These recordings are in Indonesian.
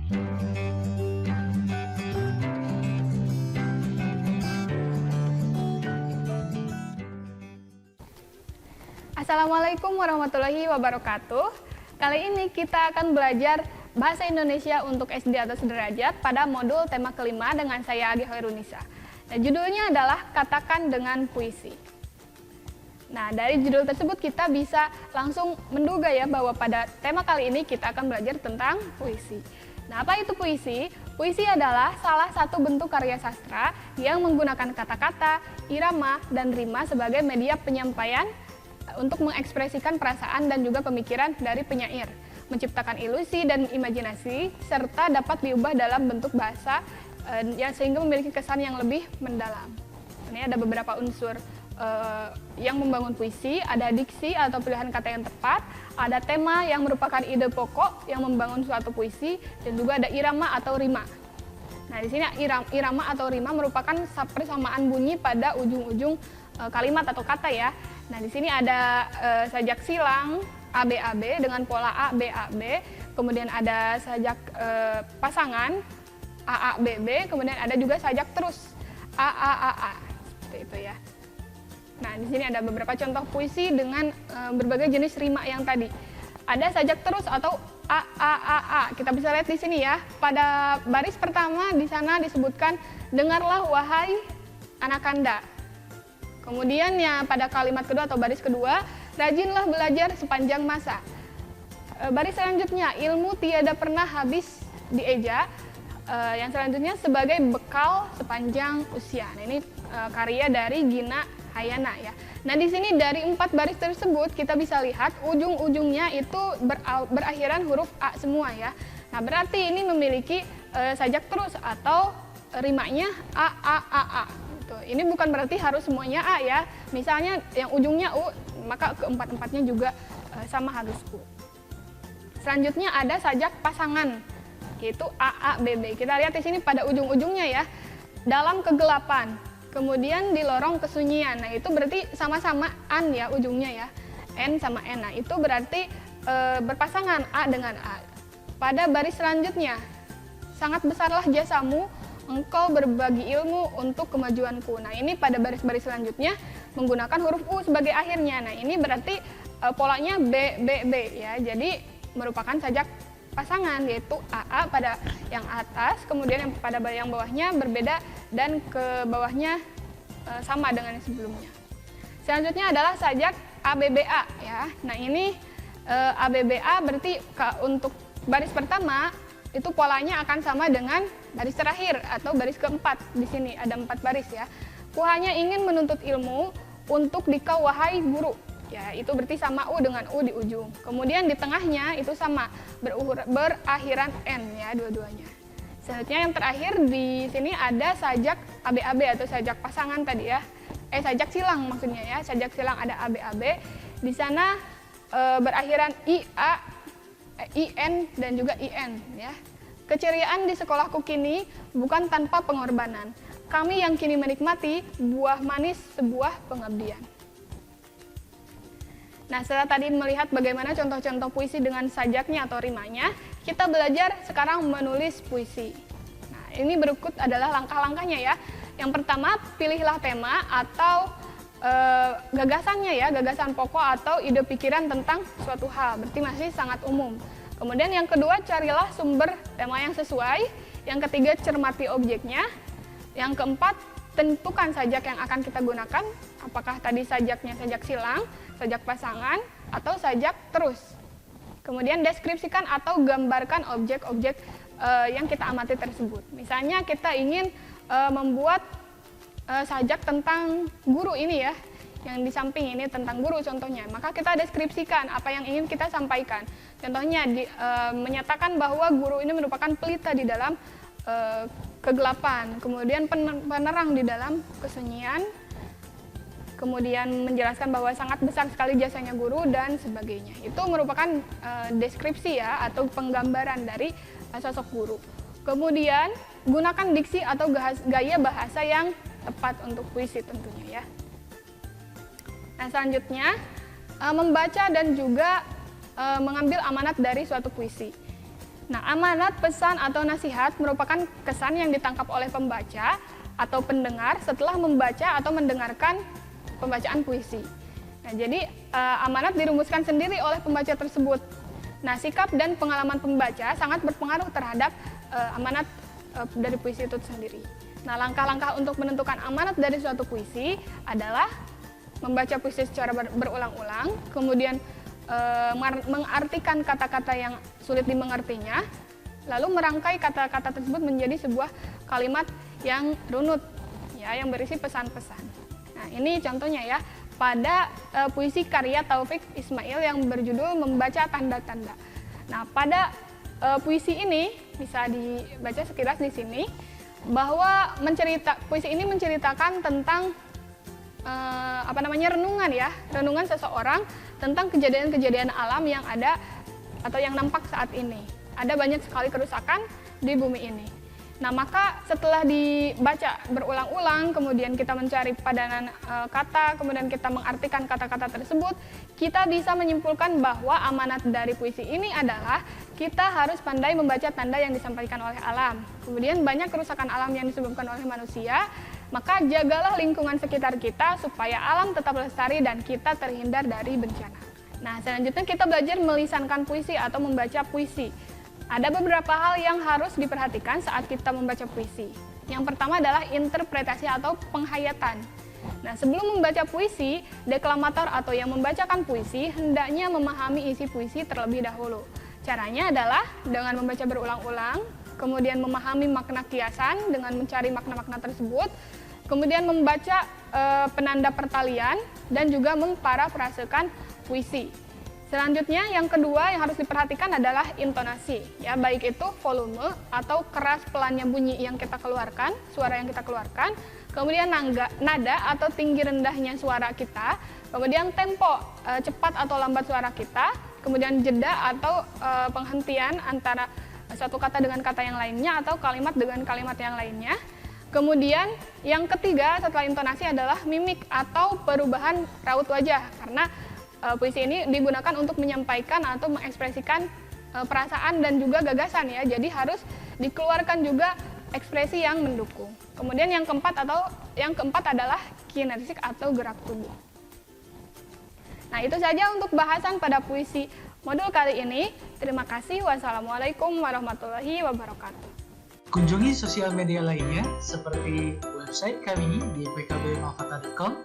Assalamualaikum warahmatullahi wabarakatuh. Kali ini kita akan belajar Bahasa Indonesia untuk SD atau sederajat pada modul tema kelima dengan saya Agi Hoirunisa. Nah, judulnya adalah Katakan dengan Puisi. Nah, dari judul tersebut kita bisa langsung menduga ya bahwa pada tema kali ini kita akan belajar tentang puisi. Nah, apa itu puisi? Puisi adalah salah satu bentuk karya sastra yang menggunakan kata-kata, irama, dan rima sebagai media penyampaian untuk mengekspresikan perasaan dan juga pemikiran dari penyair, menciptakan ilusi dan imajinasi, serta dapat diubah dalam bentuk bahasa sehingga memiliki kesan yang lebih mendalam. Ini ada beberapa unsur yang membangun puisi, ada diksi atau pilihan kata yang tepat, ada tema yang merupakan ide pokok yang membangun suatu puisi, dan juga ada irama atau rima. Nah, di sini irama atau rima merupakan persamaan bunyi pada ujung-ujung kalimat atau kata ya. Nah, di sini ada sajak silang ABAB dengan pola ABAB, kemudian ada sajak pasangan AABB, kemudian ada juga sajak terus AAAA, seperti itu ya. Nah, di sini ada beberapa contoh puisi dengan berbagai jenis rima yang tadi. Ada sajak terus atau AAAA. Kita bisa lihat di sini ya. Pada baris pertama di sana disebutkan dengarlah wahai anakanda. Kemudian ya pada kalimat kedua atau baris kedua, rajinlah belajar sepanjang masa. Baris selanjutnya, ilmu tiada pernah habis dieja. Yang selanjutnya sebagai bekal sepanjang usia. Nah, ini karya dari Gina Hayana ya. Nah, di sini dari 4 baris tersebut kita bisa lihat ujung-ujungnya itu berakhiran huruf A semua ya. Nah, berarti ini memiliki sajak terus atau rimanya A. Ini bukan berarti harus semuanya A ya. Misalnya yang ujungnya U, maka keempat-empatnya juga sama harus U. Selanjutnya ada sajak pasangan, yaitu AABB. Kita lihat di sini pada ujung-ujungnya ya. Dalam kegelapan, kemudian di lorong kesunyian. Nah, itu berarti sama-sama an ya ujungnya ya. N sama N. Nah, itu berarti berpasangan A dengan A. Pada baris selanjutnya, sangat besarlah jasamu, engkau berbagi ilmu untuk kemajuanku. Nah, ini pada baris-baris selanjutnya menggunakan huruf U sebagai akhirnya. Nah, ini berarti polanya B ya. Jadi merupakan sajak pasangan, yaitu AA pada yang atas, kemudian yang pada yang bawahnya berbeda dan ke bawahnya sama dengan yang sebelumnya. Selanjutnya adalah sajak ABBA ya. Nah, ini ABBA berarti untuk baris pertama itu polanya akan sama dengan baris terakhir atau baris keempat. Di sini ada 4 baris ya. Ku hanya ingin menuntut ilmu untuk dikau wahai guru. Ya, itu berarti sama U dengan U di ujung. Kemudian di tengahnya itu sama berakhiran N ya dua-duanya. Selanjutnya yang terakhir di sini ada sajak ABAB atau sajak pasangan tadi ya. Sajak silang maksudnya ya. Sajak silang ada ABAB. Di sana berakhiran IA, IN dan juga IN ya. Keceriaan di sekolahku kini bukan tanpa pengorbanan. Kami yang kini menikmati buah manis sebuah pengabdian. Nah, setelah tadi melihat bagaimana contoh-contoh puisi dengan sajaknya atau rimanya, kita belajar sekarang menulis puisi. Nah, ini berikut adalah langkah-langkahnya ya. Yang pertama, pilihlah tema atau gagasannya ya, gagasan pokok atau ide pikiran tentang suatu hal, berarti masih sangat umum. Kemudian yang kedua, carilah sumber tema yang sesuai. Yang ketiga, cermati objeknya. Yang keempat, tentukan sajak yang akan kita gunakan, apakah tadi sajaknya sajak silang, sajak pasangan, atau sajak terus. Kemudian deskripsikan atau gambarkan objek-objek yang kita amati tersebut. Misalnya kita ingin membuat sajak tentang guru ini ya, yang di samping ini tentang guru contohnya, maka kita deskripsikan apa yang ingin kita sampaikan. Contohnya menyatakan bahwa guru ini merupakan pelita di dalam kegelapan, kemudian penerang di dalam kesunyian, kemudian menjelaskan bahwa sangat besar sekali jasanya guru dan sebagainya. Itu merupakan deskripsi ya atau penggambaran dari sosok guru. Kemudian gunakan diksi atau gaya bahasa yang tepat untuk puisi tentunya ya. Nah, selanjutnya membaca dan juga mengambil amanat dari suatu puisi. Nah, amanat, pesan, atau nasihat merupakan kesan yang ditangkap oleh pembaca atau pendengar setelah membaca atau mendengarkan pembacaan puisi. Nah, jadi amanat dirumuskan sendiri oleh pembaca tersebut. Nah, sikap dan pengalaman pembaca sangat berpengaruh terhadap amanat dari puisi itu sendiri. Nah, langkah-langkah untuk menentukan amanat dari suatu puisi adalah membaca puisi secara berulang-ulang, kemudian mengartikan kata-kata yang sulit dimengertinya, lalu merangkai kata-kata tersebut menjadi sebuah kalimat yang runut, ya, yang berisi pesan-pesan. Nah, ini contohnya ya, pada puisi karya Taufik Ismail yang berjudul Membaca Tanda-Tanda. Nah, pada puisi ini bisa dibaca sekilas di sini, bahwa puisi ini menceritakan tentang renungan seseorang tentang kejadian-kejadian alam yang ada atau yang nampak saat ini. Ada banyak sekali kerusakan di bumi ini. Nah, maka setelah dibaca berulang-ulang, kemudian kita mencari padanan kata, kemudian kita mengartikan kata-kata tersebut, kita bisa menyimpulkan bahwa amanat dari puisi ini adalah kita harus pandai membaca tanda yang disampaikan oleh alam. Kemudian banyak kerusakan alam yang disebabkan oleh manusia, maka jagalah lingkungan sekitar kita supaya alam tetap lestari dan kita terhindar dari bencana. Nah, selanjutnya kita belajar melisankan puisi atau membaca puisi. Ada beberapa hal yang harus diperhatikan saat kita membaca puisi. Yang pertama adalah interpretasi atau penghayatan. Nah, sebelum membaca puisi, deklamator atau yang membacakan puisi hendaknya memahami isi puisi terlebih dahulu. Caranya adalah dengan membaca berulang-ulang, kemudian memahami makna kiasan dengan mencari makna-makna tersebut, kemudian membaca penanda pertalian, dan juga memparafrasekan puisi. Selanjutnya, yang kedua yang harus diperhatikan adalah intonasi, ya, baik itu volume atau keras pelannya bunyi yang kita keluarkan, suara yang kita keluarkan, kemudian nada atau tinggi rendahnya suara kita, kemudian tempo, cepat atau lambat suara kita, kemudian jeda atau penghentian antara satu kata dengan kata yang lainnya atau kalimat dengan kalimat yang lainnya. Kemudian yang ketiga setelah intonasi adalah mimik atau perubahan raut wajah, karena puisi ini digunakan untuk menyampaikan atau mengekspresikan perasaan dan juga gagasan, ya. Jadi harus dikeluarkan juga ekspresi yang mendukung. Kemudian yang keempat adalah kinetik atau gerak tubuh. Nah, itu saja untuk bahasan pada puisi modul kali ini. Terima kasih. Wassalamualaikum warahmatullahi wabarakatuh. Kunjungi sosial media lainnya seperti website kami di pkbmalfata.com,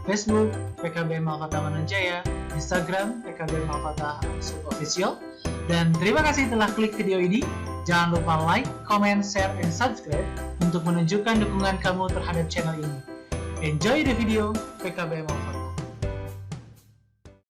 Facebook PKB Malfata Manunjaya, Instagram PKB Malfata Official, dan terima kasih telah klik video ini. Jangan lupa like, comment, share, dan subscribe untuk menunjukkan dukungan kamu terhadap channel ini. Enjoy the video, PKB Malfata.